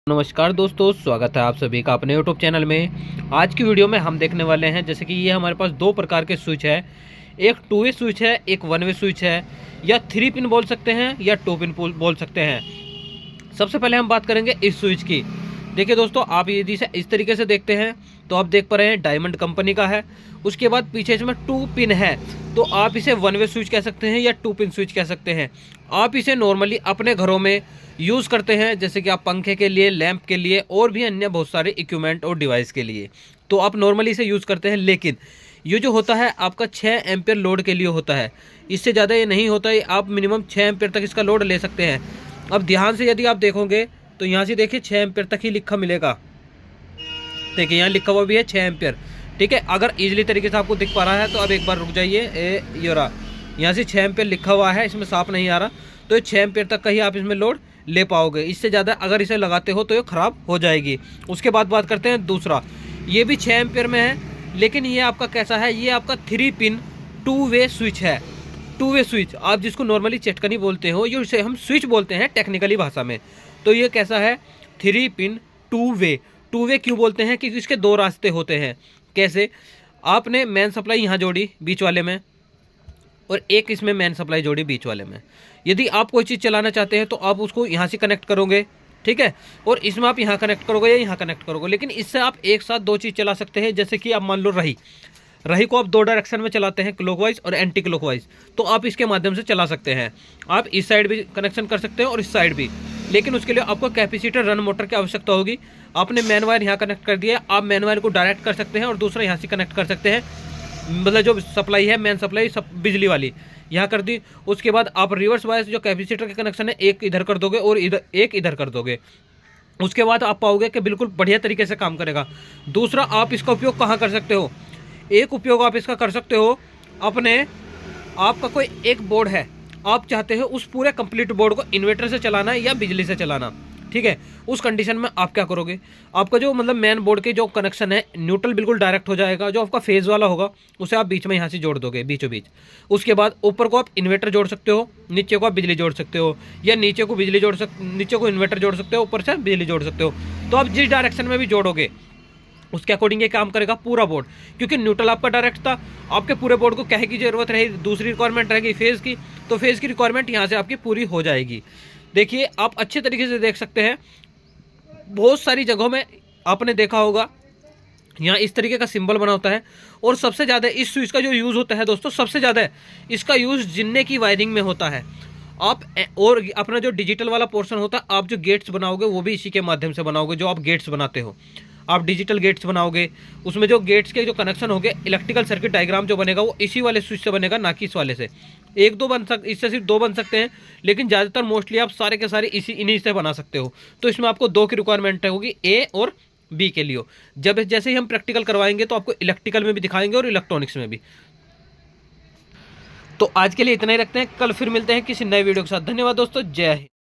नमस्कार दोस्तों, स्वागत है आप सभी का अपने यूट्यूब चैनल में। आज की वीडियो में हम देखने वाले हैं जैसे कि ये हमारे पास दो प्रकार के स्विच है। एक 2 वे स्विच है, एक 1 वे स्विच है, या 3 पिन बोल सकते हैं या 2 पिन बोल सकते हैं। सबसे पहले हम बात करेंगे इस स्विच की। देखिए दोस्तों, आप यदि इसे इस तरीके से देखते हैं तो आप देख पा रहे हैं डायमंड कंपनी का है। उसके बाद पीछे इसमें 2 पिन है, तो आप इसे 1 वे स्विच कह सकते हैं या 2 पिन स्विच कह सकते हैं। आप इसे नॉर्मली अपने घरों में यूज़ करते हैं, जैसे कि आप पंखे के लिए, लैंप के लिए और भी अन्य बहुत सारे इक्विपमेंट और डिवाइस के लिए, तो आप नॉर्मली इसे यूज़ करते हैं। लेकिन ये जो होता है आपका 6 एम्पियर लोड के लिए होता है, इससे ज़्यादा ये नहीं होता है। आप मिनिमम 6 एम्पियर तक इसका लोड ले सकते हैं। अब ध्यान से यदि आप देखोगे तो यहाँ से देखिए 6 एम्पियर तक ही लिखा मिलेगा। देखिए यहाँ लिखा हुआ भी है 6 एम्पियर, ठीक है। अगर इजीली तरीके से आपको दिख पा रहा है तो अब एक बार रुक जाइए। ये रहा, यहाँ से 6 एम्पियर लिखा हुआ है, इसमें साफ नहीं आ रहा, तो ये 6 एम्पियर तक का ही आप इसमें लोड ले पाओगे। इससे ज़्यादा अगर इसे लगाते हो तो ये ख़राब हो जाएगी। उसके बाद बात करते हैं दूसरा, ये भी 6 एम्पियर में है, लेकिन ये आपका कैसा है, ये आपका 3 पिन 2 वे स्विच है। 2 वे स्विच आप जिसको नॉर्मली चटकनी बोलते हो, ये इसे हम स्विच बोलते हैं टेक्निकली भाषा में। तो ये कैसा है, 3 पिन 2 वे। 2 वे क्यों बोलते हैं, क्योंकि इसके दो रास्ते होते हैं। कैसे, आपने मेन सप्लाई यहाँ जोड़ी बीच वाले में, और एक इसमें मेन सप्लाई जोड़ी बीच वाले में। यदि आप कोई चीज़ चलाना चाहते हैं तो आप उसको यहाँ से कनेक्ट करोगे, ठीक है, और इसमें आप यहाँ कनेक्ट करोगे या यहाँ कनेक्ट करोगे। लेकिन इससे आप एक साथ दो चीज़ चला सकते हैं। जैसे कि आप मान लो रही को आप 2 डायरेक्शन में चलाते हैं, क्लॉकवाइज और एंटी क्लॉकवाइज, तो आप इसके माध्यम से चला सकते हैं। आप इस साइड भी कनेक्शन कर सकते हैं और इस साइड भी, लेकिन उसके लिए आपको कैपेसिटर रन मोटर की आवश्यकता होगी। आपने मेन वायर यहाँ कनेक्ट कर दिया, आप मेन वायर को डायरेक्ट कर सकते हैं और दूसरा यहाँ से कनेक्ट कर सकते हैं। मतलब जो सप्लाई है, मेन सप्लाई बिजली वाली यहाँ कर दी। उसके बाद आप रिवर्स वायर जो कैपेसिटर के कनेक्शन है, एक इधर कर दोगे और एक इधर कर दोगे। उसके बाद आप पाओगे कि बिल्कुल बढ़िया तरीके से काम करेगा। दूसरा, आप इसका उपयोग कहाँ कर सकते हो, एक उपयोग आप इसका कर सकते हो अपने, आपका कोई एक बोर्ड है, आप चाहते हो उस पूरे कंप्लीट बोर्ड को इन्वर्टर से चलाना है या बिजली से चलाना, ठीक है। उस कंडीशन में आप क्या करोगे, आपका जो मतलब मेन बोर्ड के जो कनेक्शन है, न्यूट्रल बिल्कुल डायरेक्ट हो जाएगा। जो आपका फेज वाला होगा उसे आप बीच में यहाँ से जोड़ दोगे, बीचों बीच। उसके बाद ऊपर को आप इन्वर्टर जोड़ सकते हो, नीचे को आप बिजली जोड़ सकते हो, या नीचे को नीचे को इन्वर्टर जोड़ सकते हो, ऊपर से बिजली जोड़ सकते हो। तो आप जिस डायरेक्शन में भी जोड़ोगे उसके अकॉर्डिंग ये काम करेगा पूरा बोर्ड। क्योंकि न्यूट्रल आपका डायरेक्ट था, आपके पूरे बोर्ड को कहे की जरूरत रहेगी, दूसरी रिक्वायरमेंट रहेगी फेज़ की, तो फेज़ की रिक्वायरमेंट यहाँ से आपकी पूरी हो जाएगी। देखिए, आप अच्छे तरीके से देख सकते हैं, बहुत सारी जगहों में आपने देखा होगा यहाँ इस तरीके का सिंबल बना होता है। और सबसे ज़्यादा इस स्विच का जो यूज़ होता है दोस्तों, सबसे ज़्यादा इसका यूज़ जिन्ने की वायरिंग में होता है। आप और अपना जो डिजिटल वाला पोर्शन होता है, आप जो गेट्स बनाओगे वो भी इसी के माध्यम से बनाओगे। जो आप गेट्स बनाते हो, आप डिजिटल गेट्स बनाओगे, उसमें जो गेट्स के जो कनेक्शन होंगे, इलेक्ट्रिकल सर्किट डायग्राम जो बनेगा वो इसी वाले स्विच से बनेगा, ना कि इस वाले से। एक दो इससे सिर्फ 2 बन सकते हैं, लेकिन ज़्यादातर मोस्टली आप सारे के सारे इन्हीं से बना सकते हो। तो इसमें आपको 2 की रिक्वायरमेंट होगी, ए और बी के लिए। जब जैसे ही हम प्रैक्टिकल करवाएंगे तो आपको इलेक्ट्रिकल में भी दिखाएंगे और इलेक्ट्रॉनिक्स में भी। तो आज के लिए इतना ही रखते हैं, कल फिर मिलते हैं किसी नए वीडियो के साथ। धन्यवाद दोस्तों, जय हिंद।